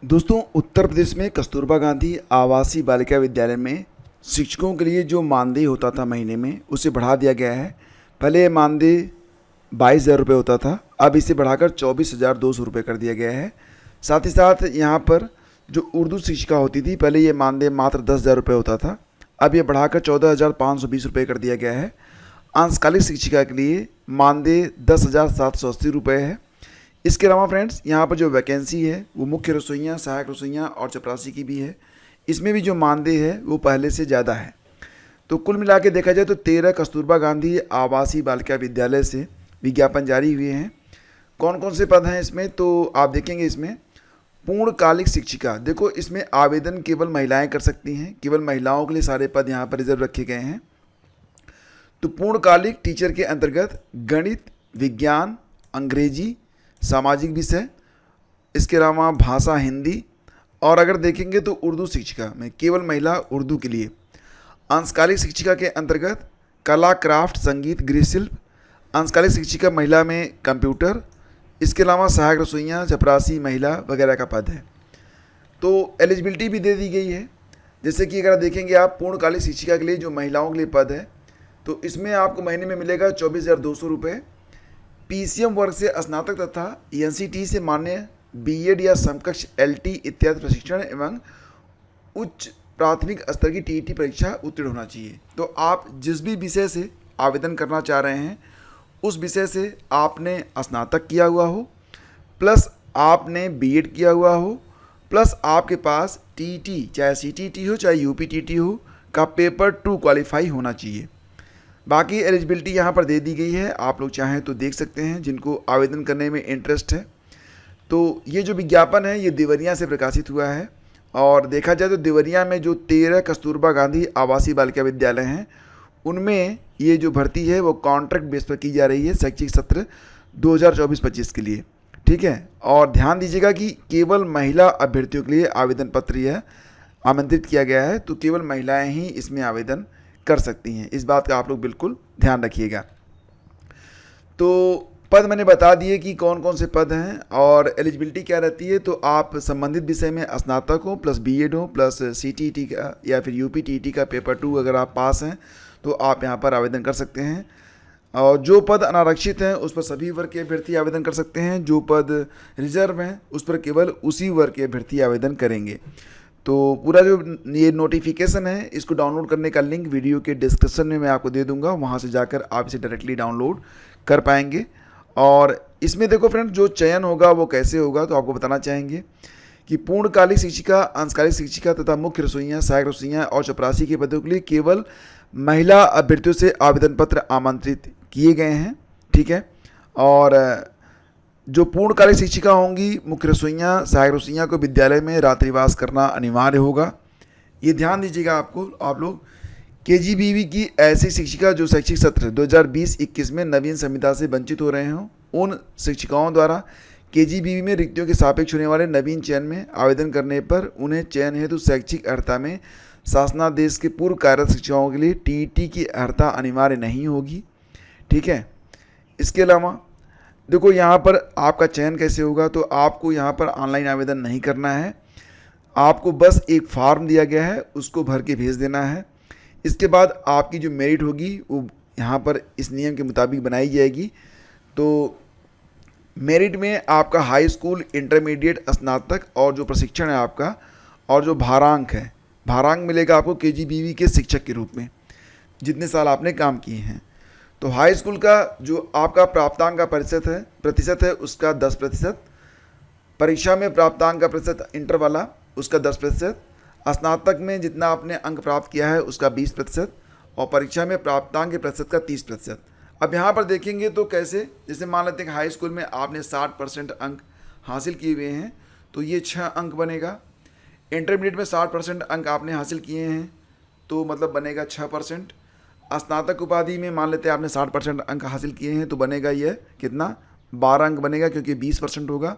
दोस्तों, उत्तर प्रदेश में कस्तूरबा गांधी आवासीय बालिका विद्यालय में शिक्षकों के लिए जो मानदेय होता था महीने में, उसे बढ़ा दिया गया है। पहले ये मानदेय 22,000 रुपये होता था, अब इसे बढ़ाकर 24,200 रुपये कर दिया गया है। साथ ही साथ यहाँ पर जो उर्दू शिक्षिका होती थी, पहले ये मानदेय मात्र 10,000 रुपये होता था, अब ये बढ़ाकर 14,520 रुपये कर दिया गया है। अंशकालिक शिक्षिका के लिए मानदेय 10,780 रुपये है। इसके अलावा फ्रेंड्स, यहाँ पर जो वैकेंसी है वो मुख्य रसोइयाँ, सहायक रसोइयाँ और चपरासी की भी है। इसमें भी जो मानदेय है वो पहले से ज़्यादा है। तो कुल मिला के देखा जाए तो 13 कस्तूरबा गांधी आवासीय बालिका विद्यालय से विज्ञापन जारी हुए हैं। कौन कौन से पद हैं इसमें, तो आप देखेंगे इसमें पूर्णकालिक शिक्षिका, देखो इसमें आवेदन केवल महिलाएं कर सकती हैं, केवल महिलाओं के लिए सारे पद यहाँ पर रिजर्व रखे गए हैं। तो पूर्णकालिक टीचर के अंतर्गत गणित, विज्ञान, अंग्रेजी, सामाजिक विषय, इसके अलावा भाषा हिंदी, और अगर देखेंगे तो उर्दू शिक्षिका में केवल महिला उर्दू के लिए। अंशकालिक शिक्षिका के अंतर्गत कला, क्राफ्ट, संगीत, गृहशिल्प। अंशकालिक शिक्षिका महिला में कंप्यूटर, इसके अलावा सहायक रसोइयाँ, चपरासी महिला वगैरह का पद है। तो एलिजिबिलिटी भी दे दी गई है। जैसे कि अगर देखेंगे आप पूर्णकालिक शिक्षिका के लिए जो महिलाओं के लिए पद है, तो इसमें आपको महीने में मिलेगा 24,200 रुपये। पीसीएम वर्ग से स्नातक तथा एनसीटी से मान्य बीएड या समकक्ष एलटी इत्यादि प्रशिक्षण एवं उच्च प्राथमिक स्तर की टीईटी परीक्षा उत्तीर्ण होना चाहिए। तो आप जिस भी विषय से आवेदन करना चाह रहे हैं, उस विषय से आपने स्नातक किया हुआ हो, प्लस आपने बीएड किया हुआ हो, प्लस आपके पास टीईटी, चाहे सीटीईटी हो चाहे यूपीटीटी हो, का पेपर 2 क्वालिफाई होना चाहिए। बाकी एलिजिबिलिटी यहाँ पर दे दी गई है, आप लोग चाहें तो देख सकते हैं जिनको आवेदन करने में इंटरेस्ट है। तो ये जो विज्ञापन है ये देवरिया से प्रकाशित हुआ है, और देखा जाए तो देवरिया में जो 13 कस्तूरबा गांधी आवासीय बालिका विद्यालय हैं, उनमें ये जो भर्ती है वो कॉन्ट्रैक्ट बेस पर की जा रही है शैक्षिक सत्र 2024-25 के लिए। ठीक है, और ध्यान दीजिएगा कि केवल महिला अभ्यर्थियों के लिए आवेदन पत्र यह आमंत्रित किया गया है, तो केवल महिलाएं ही इसमें आवेदन कर सकती हैं। इस बात का आप लोग बिल्कुल ध्यान रखिएगा। तो पद मैंने बता दिए कि कौन कौन से पद हैं और एलिजिबिलिटी क्या रहती है। तो आप संबंधित विषय में स्नातक हो, प्लस बीएड हो, प्लस सीटीईटी का या फिर यूपीटीटी का पेपर 2 अगर आप पास हैं तो आप यहाँ पर आवेदन कर सकते हैं। और जो पद अनारक्षित हैं उस पर सभी वर्ग के अभ्यर्थी आवेदन कर सकते हैं। जो पद रिजर्व हैं उस पर केवल उसी वर्ग के अभ्यर्थी आवेदन करेंगे। तो पूरा जो ये नोटिफिकेशन है, इसको डाउनलोड करने का लिंक वीडियो के डिस्क्रिप्शन में मैं आपको दे दूंगा, वहाँ से जाकर आप इसे डायरेक्टली डाउनलोड कर पाएंगे। और इसमें देखो फ्रेंड्स, जो चयन होगा वो कैसे होगा, तो आपको बताना चाहेंगे कि पूर्णकालिक शिक्षिका, अंशकालिक शिक्षिका तथा मुख्य रसोइयाँ, सहायक रसोइयाँ और चपरासी के पदों के लिए केवल महिला अभ्यर्थियों से आवेदन पत्र आमंत्रित किए गए हैं। ठीक है, और जो पूर्णकालिक शिक्षिका होंगी, मुख्य रसोइयाँ, सहायक रसोइयाँ को विद्यालय में रात्रिवास करना अनिवार्य होगा। ये ध्यान दीजिएगा आप लोग। केजीबीवी की ऐसी शिक्षिका जो शैक्षिक सत्र 2020-21 में नवीन संविदा से वंचित हो रहे हों, उन शिक्षिकाओं द्वारा केजीबीवी में रिक्तियों के सापेक्ष होने वाले नवीन चयन में आवेदन करने पर उन्हें चयन हेतु शैक्षिक अर्हता में शासनादेश के पूर्व कार्यरत शिक्षिकाओं के लिए टीईटी की अर्हता अनिवार्य नहीं होगी। ठीक है, इसके अलावा देखो यहाँ पर आपका चयन कैसे होगा, तो आपको यहाँ पर ऑनलाइन आवेदन नहीं करना है, आपको बस एक फॉर्म दिया गया है उसको भर के भेज देना है। इसके बाद आपकी जो मेरिट होगी वो यहाँ पर इस नियम के मुताबिक बनाई जाएगी। तो मेरिट में आपका हाई स्कूल, इंटरमीडिएट, स्नातक और जो प्रशिक्षण है आपका, और जो भारांक है, भारांक मिलेगा आपको केजीबीवी के शिक्षक के रूप में जितने साल आपने काम किए हैं। तो हाई स्कूल का जो आपका प्राप्तांक का प्रतिशत है उसका 10%, परीक्षा में प्राप्तांक का प्रतिशत इंटर वाला उसका 10%, स्नातक में जितना आपने अंक प्राप्त किया है उसका 20%, और परीक्षा में प्राप्तांक के प्रतिशत का 30%। अब यहाँ पर देखेंगे तो कैसे, जैसे मान लेते हैं कि हाई स्कूल में आपने 60% अंक हासिल किए हुए हैं तो ये 6 अंक बनेगा। इंटरमीडिएट में 60% अंक आपने हासिल किए हैं तो मतलब बनेगा 6%। स्नातक उपाधि में मान लेते हैं आपने 60% अंक हासिल किए हैं तो बनेगा ये कितना, 12 अंक बनेगा, क्योंकि 20% होगा।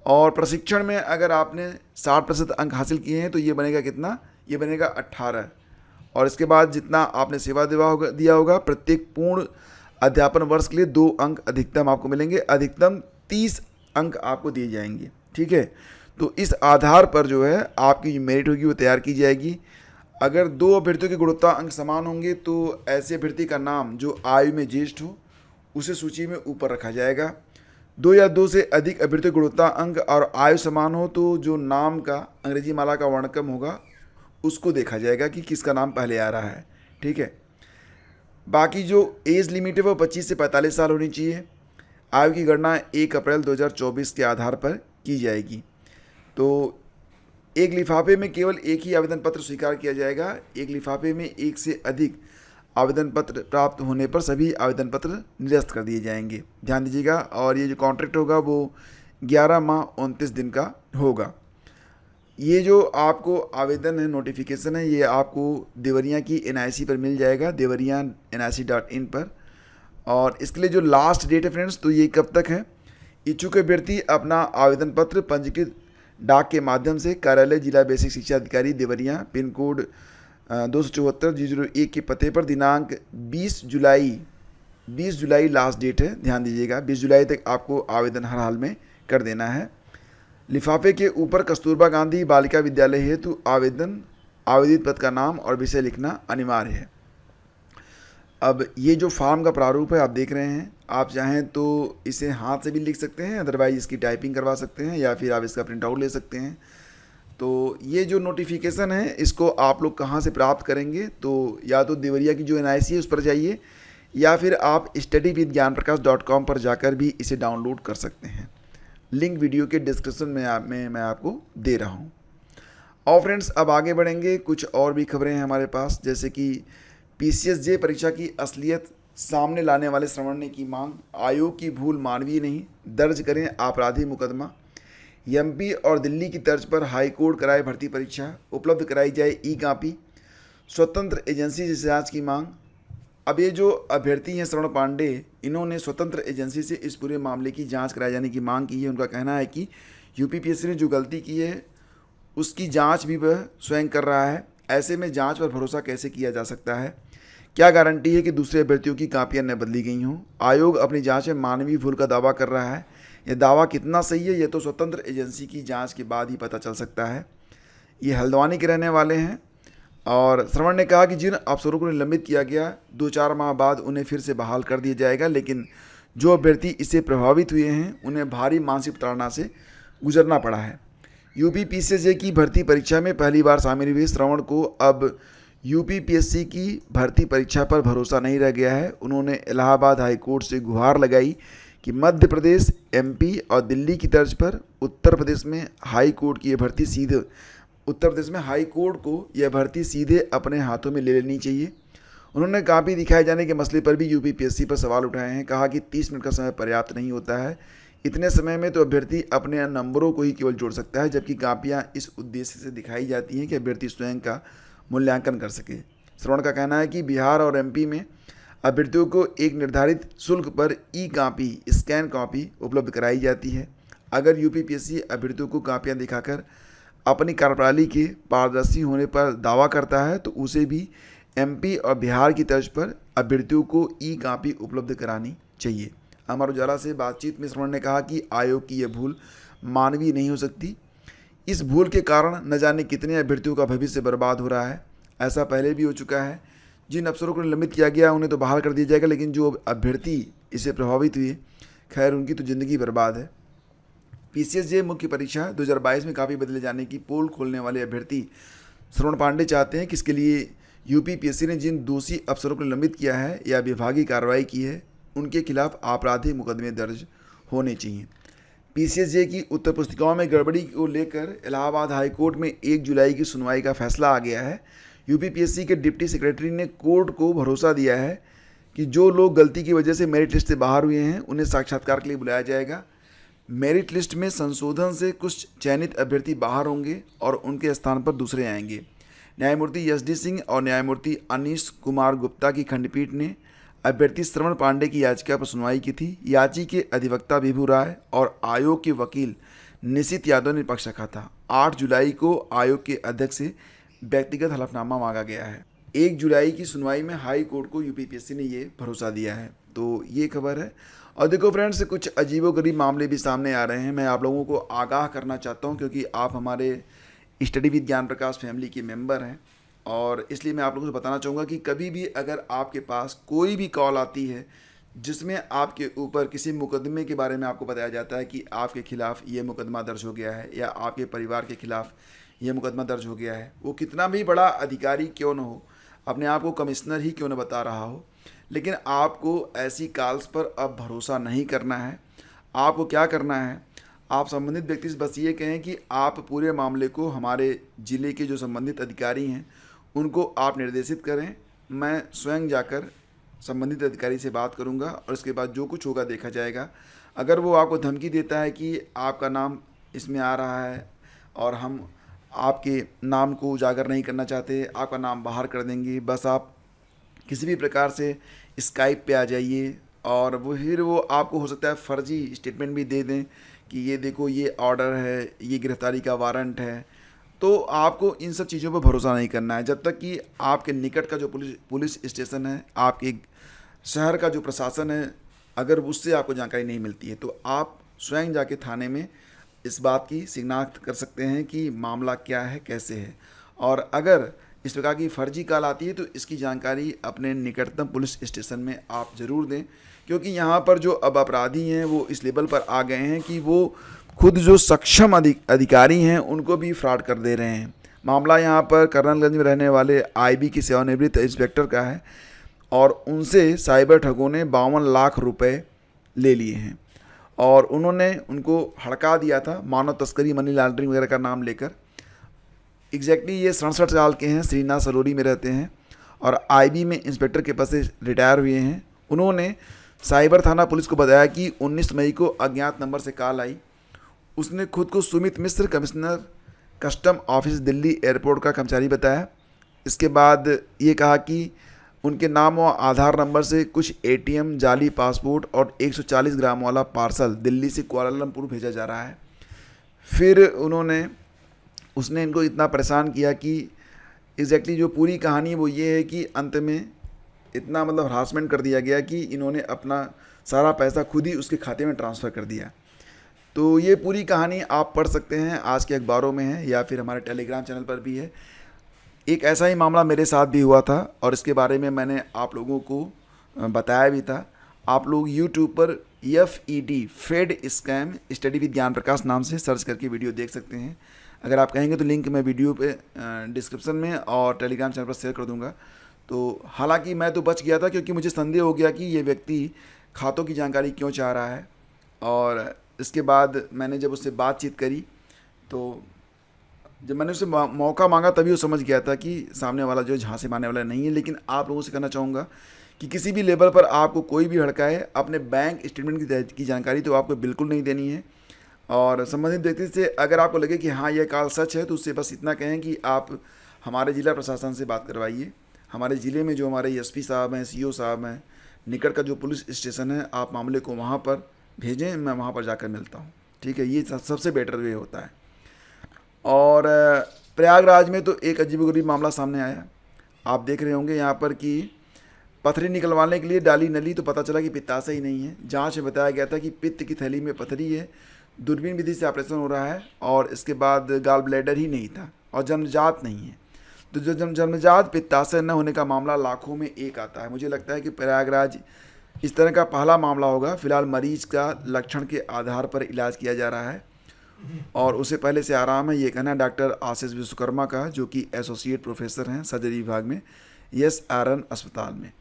और प्रशिक्षण में अगर आपने 60% अंक हासिल किए हैं तो ये बनेगा कितना, ये बनेगा 18। और इसके बाद जितना आपने सेवा दिया होगा प्रत्येक पूर्ण अध्यापन वर्ष के लिए 2 अंक अधिकतम आपको मिलेंगे, अधिकतम 30 अंक आपको दिए जाएंगे। ठीक है, तो इस आधार पर जो है आपकी जो मेरिट होगी वो तैयार की जाएगी। अगर दो अभ्यर्थियों के गुणवत्ता अंक समान होंगे तो ऐसे अभ्यर्थी का नाम जो आयु में ज्येष्ठ हो उसे सूची में ऊपर रखा जाएगा। दो या दो से अधिक अभ्यर्थियों के गुणवत्ता अंक और आयु समान हो तो जो नाम का अंग्रेजी माला का वर्णक्रम होगा उसको देखा जाएगा कि किसका नाम पहले आ रहा है। ठीक है। बाकी जो एज लिमिट है वो 25 से 45 साल होनी चाहिए। आयु की गणना 1 अप्रैल 2024 के आधार पर की जाएगी। तो एक लिफाफे में केवल एक ही आवेदन पत्र स्वीकार किया जाएगा। एक लिफाफे में एक से अधिक आवेदन पत्र प्राप्त होने पर सभी आवेदन पत्र निरस्त कर दिए जाएंगे। ध्यान दीजिएगा। और ये जो कॉन्ट्रैक्ट होगा वो 11 माह 29 दिन का होगा। ये जो आपको आवेदन है, नोटिफिकेशन है, ये आपको देवरिया की NIC पर मिल जाएगा, देवरिया nic.in पर। और इसके लिए जो लास्ट डेट है फ्रेंड्स, तो ये कब तक है? इच्छुक अभ्यर्थी अपना आवेदन पत्र पंजीकृत डाक के माध्यम से कार्यालय जिला बेसिक शिक्षा अधिकारी देवरिया पिन कोड 274-001 के पते पर दिनांक 20 जुलाई लास्ट डेट है। ध्यान दीजिएगा, 20 जुलाई तक आपको आवेदन हर हाल में कर देना है। लिफाफे के ऊपर कस्तूरबा गांधी बालिका विद्यालय हेतु आवेदित पद का नाम और विषय लिखना अनिवार्य है। अब ये जो फॉर्म का प्रारूप है आप देख रहे हैं, आप चाहें तो इसे हाथ से भी लिख सकते हैं, अदरवाइज इसकी टाइपिंग करवा सकते हैं या फिर आप इसका प्रिंट आउट ले सकते हैं। तो ये जो नोटिफिकेशन है इसको आप लोग कहाँ से प्राप्त करेंगे? तो या तो देवरिया की जो NIC है उस पर जाइए या फिर आप studyvithgyanprakash.com पर जाकर भी इसे डाउनलोड कर सकते हैं। लिंक वीडियो के डिस्क्रिप्शन में मैं आपको दे रहा हूँ। और फ्रेंड्स अब आगे बढ़ेंगे। कुछ और भी खबरें हैं हमारे पास, जैसे कि PCSJ परीक्षा की असलियत सामने लाने वाले श्रवण ने की मांग। आयोग की भूल मानवीय नहीं, दर्ज करें आपराधिक मुकदमा। MP और दिल्ली की तर्ज पर हाई कोर्ट कराए भर्ती परीक्षा, उपलब्ध कराई जाए ई-कॉपी। स्वतंत्र एजेंसी से जांच की मांग। अब ये जो अभ्यर्थी हैं श्रवण पांडे, इन्होंने स्वतंत्र एजेंसी से इस पूरे मामले की जांच कराए जाने की मांग की है। उनका कहना है कि UPPSC ने जो गलती की है उसकी जांच भी वह स्वयं कर रहा है। ऐसे में जांच पर भरोसा कैसे किया जा सकता है? क्या गारंटी है कि दूसरे अभ्यर्थियों की कापियां न बदली गई हों? आयोग अपनी जांच में मानवीय भूल का दावा कर रहा है। यह दावा कितना सही है ये तो स्वतंत्र एजेंसी की जांच के बाद ही पता चल सकता है। ये हल्द्वानी के रहने वाले हैं और श्रवण ने कहा कि जिन अफसरों को निलंबित किया गया 2-4 माह बाद उन्हें फिर से बहाल कर दिया जाएगा, लेकिन जो अभ्यर्थी इससे प्रभावित हुए हैं उन्हें भारी मानसिक प्रताड़ना से गुजरना पड़ा है। UPPSC की भर्ती परीक्षा में पहली बार शामिल हुए श्रवण को अब UPPSC की भर्ती परीक्षा पर भरोसा नहीं रह गया है। उन्होंने इलाहाबाद हाई कोर्ट से गुहार लगाई कि मध्य प्रदेश, MP और दिल्ली की तर्ज पर उत्तर प्रदेश में हाई कोर्ट की यह भर्ती सीधे अपने हाथों में ले लेनी चाहिए। उन्होंने कॉपी दिखाए जाने के मसले पर भी UPPSC पर सवाल उठाए हैं। कहा कि 30 मिनट का समय पर्याप्त नहीं होता है। इतने समय में तो अभ्यर्थी अपने नंबरों को ही केवल जोड़ सकता है, जबकि कॉपियां इस उद्देश्य से दिखाई जाती हैं कि अभ्यर्थी स्वयं का मूल्यांकन कर सके। श्रवण का कहना है कि बिहार और MP में अभ्यर्थियों को एक निर्धारित शुल्क पर ई-कॉपी, स्कैन कॉपी उपलब्ध कराई जाती है। अगर UPPSC अभ्यर्थियों को कॉपियाँ दिखाकर अपनी कार्यप्रणाली के पारदर्शी होने पर दावा करता है तो उसे भी MP और बिहार की तर्ज पर अभ्यर्थियों को ई-कॉपी उपलब्ध करानी चाहिए। अमर उजाला से बातचीत में श्रवण ने कहा कि आयोग की यह भूल मानवीय नहीं हो सकती। इस भूल के कारण न जाने कितने अभ्यर्थियों का भविष्य बर्बाद हो रहा है। ऐसा पहले भी हो चुका है। जिन अफसरों को निलंबित किया गया उन्हें तो बहाल कर दिया जाएगा, लेकिन जो अभ्यर्थी इससे प्रभावित हुए, खैर उनकी तो ज़िंदगी बर्बाद है। PCSJ मुख्य परीक्षा 2022 में काफ़ी बदले जाने की पोल खोलने वाले अभ्यर्थी श्रवण पांडे चाहते हैं कि इसके लिए UPPSC ने जिन दोषी अफसरों को निलंबित किया है या विभागीय कार्रवाई की है उनके खिलाफ आपराधिक मुकदमे दर्ज होने चाहिए। PCSJ की उत्तर पुस्तिकाओं में गड़बड़ी को लेकर इलाहाबाद हाई कोर्ट में 1 जुलाई की सुनवाई का फैसला आ गया है। UPPSC के डिप्टी सेक्रेटरी ने कोर्ट को भरोसा दिया है कि जो लोग गलती की वजह से मेरिट लिस्ट से बाहर हुए हैं उन्हें साक्षात्कार के लिए बुलाया जाएगा। मेरिट लिस्ट में संशोधन से कुछ चयनित अभ्यर्थी बाहर होंगे और उनके स्थान पर दूसरे आएंगे। न्यायमूर्ति SD सिंह और न्यायमूर्ति अनीश कुमार गुप्ता की खंडपीठ ने अभ्यर्थी श्रवण पांडे की याचिका पर सुनवाई की थी। याची के अधिवक्ता विभू राय और आयोग के वकील निशित यादव ने पक्ष रखा था। 8 जुलाई को आयोग के अध्यक्ष से व्यक्तिगत हलफनामा मांगा गया है। 1 जुलाई की सुनवाई में हाई कोर्ट को UPPSC ने ये भरोसा दिया है। तो ये खबर है। और देखो फ्रेंड्स, कुछ अजीबोगरीब मामले भी सामने आ रहे हैं। मैं आप लोगों को आगाह करना चाहता हूं, क्योंकि आप हमारे study with Gyan Prakash family के मेंबर हैं, और इसलिए मैं आप लोगों से बताना चाहूँगा कि कभी भी अगर आपके पास कोई भी कॉल आती है जिसमें आपके ऊपर किसी मुकदमे के बारे में आपको बताया जाता है कि आपके खिलाफ़ ये मुकदमा दर्ज हो गया है या आपके परिवार के खिलाफ़ ये मुकदमा दर्ज हो गया है, वो कितना भी बड़ा अधिकारी क्यों न हो, अपने आप को कमिश्नर ही क्यों न बता रहा हो, लेकिन आपको ऐसी कॉल्स पर अब भरोसा नहीं करना है। आपको क्या करना है, आप संबंधित व्यक्ति से बस ये कहें कि आप पूरे मामले को हमारे ज़िले के जो संबंधित अधिकारी हैं उनको आप निर्देशित करें। मैं स्वयं जाकर संबंधित अधिकारी से बात करूंगा और इसके बाद जो कुछ होगा देखा जाएगा। अगर वो आपको धमकी देता है कि आपका नाम इसमें आ रहा है और हम आपके नाम को उजागर नहीं करना चाहते, आपका नाम बाहर कर देंगे, बस आप किसी भी प्रकार से स्काइप पे आ जाइए, और वो फिर वो आपको हो सकता है फ़र्ज़ी स्टेटमेंट भी दे दें कि ये देखो ये ऑर्डर है, ये गिरफ्तारी का वारंट है। तो आपको इन सब चीज़ों पर भरोसा नहीं करना है जब तक कि आपके निकट का जो पुलिस स्टेशन है, आपके शहर का जो प्रशासन है, अगर उससे आपको जानकारी नहीं मिलती है तो आप स्वयं जाके थाने में इस बात की शिनाख्त कर सकते हैं कि मामला क्या है, कैसे है। और अगर इस प्रकार की फर्जी कॉल आती है तो इसकी जानकारी अपने निकटतम पुलिस स्टेशन में आप ज़रूर दें, क्योंकि यहाँ पर जो अब अपराधी हैं वो इस लेवल पर आ गए हैं कि वो खुद जो सक्षम अधिकारी हैं उनको भी फ्रॉड कर दे रहे हैं। मामला यहाँ पर कर्नलगंज में रहने वाले आईबी की सेवानिवृत्त इंस्पेक्टर का है, और उनसे साइबर ठगों ने 52 लाख रुपए ले लिए हैं, और उन्होंने उनको हड़का दिया था मानव तस्करी, मनी लॉन्ड्रिंग वगैरह का नाम लेकर। एग्जैक्टली ये 67 साल के हैं, श्रीनाथ सरोरी में रहते हैं और आईबी में इंस्पेक्टर के पद से रिटायर हुए हैं। उन्होंने साइबर थाना पुलिस को बताया कि 19 मई को अज्ञात नंबर से कॉल आई। उसने खुद को Sumit Mishra, commissioner custom office Delhi airport का कर्मचारी बताया। इसके बाद ये कहा कि उनके नाम और आधार नंबर से कुछ एटीएम, जाली पासपोर्ट और 140 ग्राम वाला पार्सल दिल्ली से कुआलालंपुर भेजा जा रहा है। फिर उसने इनको इतना परेशान किया कि एग्जैक्टली जो पूरी कहानी है वो ये है कि अंत में इतना मतलब हरासमेंट कर दिया गया कि इन्होंने अपना सारा पैसा खुद ही उसके खाते में ट्रांसफ़र कर दिया। तो ये पूरी कहानी आप पढ़ सकते हैं, आज के अखबारों में है या फिर हमारे टेलीग्राम चैनल पर भी है। एक ऐसा ही मामला मेरे साथ भी हुआ था और इसके बारे में मैंने आप लोगों को बताया भी था। आप लोग यूट्यूब पर FED Fed scam study with Gyan Prakash नाम से सर्च करके वीडियो देख सकते हैं। अगर आप कहेंगे तो लिंक मैं वीडियो पे डिस्क्रिप्शन में और टेलीग्राम चैनल पर शेयर कर दूंगा। तो हालांकि मैं तो बच गया था क्योंकि मुझे संदेह हो गया कि ये व्यक्ति खातों की जानकारी क्यों चाह रहा है, और इसके बाद मैंने जब उससे बातचीत करी तो जब मैंने उससे मौका मांगा तभी वो समझ गया था कि सामने वाला जो झांसे मारने वाला नहीं है। लेकिन आप लोगों से कहना चाहूँगा कि किसी भी लेवल पर आपको कोई भी हड़काए, अपने बैंक स्टेटमेंट की जानकारी तो आपको बिल्कुल नहीं देनी है। और संबंधित व्यक्ति से अगर आपको लगे कि हाँ ये कॉल सच है तो उससे बस इतना कहें कि आप हमारे ज़िला प्रशासन से बात करवाइए। हमारे ज़िले में जो हमारे SP साहब हैं, CO साहब हैं, निकट का जो पुलिस स्टेशन है, आप मामले को वहाँ पर भेजें, मैं वहाँ पर जाकर मिलता हूँ। ठीक है, ये सबसे बेटर वे होता है। और प्रयागराज में तो एक अजीबोगरीब मामला सामने आया। आप देख रहे होंगे यहाँ पर कि पथरी निकलवाने के लिए डाली नली तो पता चला कि पित्ताशय ही नहीं है। जांच में बताया गया था कि पित्त की थैली में पथरी है, दूरबीन विधि से ऑपरेशन हो रहा है, और इसके बाद गाल ब्लैडर ही नहीं था और जन्मजात नहीं है। तो जो जन्मजात पित्ताशय न होने का मामला लाखों में एक आता है। मुझे लगता है कि प्रयागराज इस तरह का पहला मामला होगा। फिलहाल मरीज का लक्षण के आधार पर इलाज किया जा रहा है और उसे पहले से आराम है, ये कहना है डॉक्टर आशीष विश्वकर्मा का, जो कि एसोसिएट प्रोफेसर हैं सर्जरी विभाग में SRN अस्पताल में।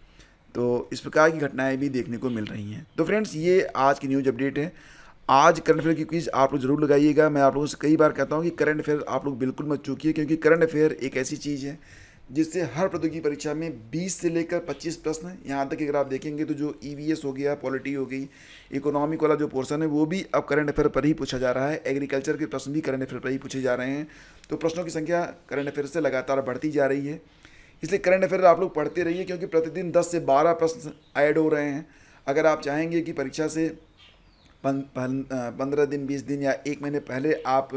तो इस प्रकार की घटनाएं भी देखने को मिल रही हैं। तो फ्रेंड्स, ये आज की न्यूज़ अपडेट है। आज करंट अफेयर की क्विज आप लोग जरूर लगाइएगा। मैं आप लोगों से कई बार कहता हूँ कि करंट अफेयर आप लोग बिल्कुल मत चूकिए, क्योंकि करंट अफेयर एक ऐसी चीज़ है जिससे हर प्रतियोगी परीक्षा में 20 से लेकर 25 प्रश्न, यहाँ तक अगर आप देखेंगे तो जो EVS हो गया, पॉलिटी हो गई, इकोनॉमिक वाला जो पोर्शन है वो भी अब करंट अफेयर पर ही पूछा जा रहा है। एग्रीकल्चर के प्रश्न भी करंट अफेयर पर ही पूछे जा रहे हैं। तो प्रश्नों की संख्या करंट अफेयर से लगातार बढ़ती जा रही है। इसलिए करंट अफेयर आप लोग पढ़ते रहिए, क्योंकि प्रतिदिन 10 से 12 प्रश्न ऐड हो रहे हैं। अगर आप चाहेंगे कि परीक्षा से 15 दिन, 20 दिन या 1 महीने पहले आप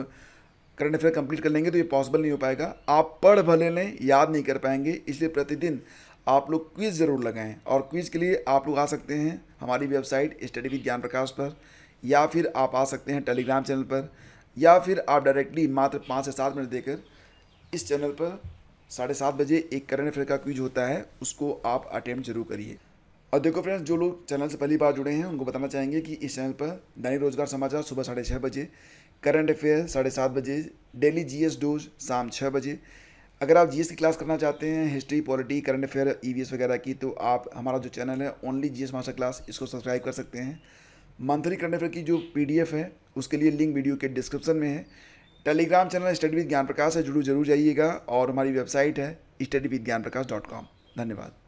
करंट अफेयर कंप्लीट कर लेंगे तो ये पॉसिबल नहीं हो पाएगा। आप पढ़ भले लें, याद नहीं कर पाएंगे। इसलिए प्रतिदिन आप लोग क्विज़ ज़रूर लगाएं। और क्विज़ के लिए आप लोग आ सकते हैं हमारी वेबसाइट स्टडी विद ज्ञान प्रकाश पर, या फिर आप आ सकते हैं टेलीग्राम चैनल पर, या फिर आप डायरेक्टली मात्र 5 से 7 मिनट देकर इस चैनल पर 7:30 बजे एक करंट अफेयर का क्विज होता है, उसको आप अटेम्प्ट जरूर करिए। और देखो फ्रेंड्स, जो लोग चैनल से पहली बार जुड़े हैं उनको बताना चाहेंगे कि इस चैनल पर दैनिक रोजगार समाचार सुबह 6:30 बजे, करंट अफेयर 7:30 बजे, डेली जीएस डोज शाम 6 बजे। अगर आप जीएस की क्लास करना चाहते हैं, history, polity, current affair, EVS वगैरह की, तो आप हमारा जो चैनल है ओनली जीएस मास्टर क्लास, इसको सब्सक्राइब कर सकते हैं। मंथली करंट अफेयर की जो पीडीएफ है उसके लिए लिंक वीडियो के डिस्क्रिप्शन में है। Telegram channel study with Gyan प्रकाश है, जरूर जाइएगा। और हमारी वेबसाइट है studyvidgyanprakash.com। धन्यवाद।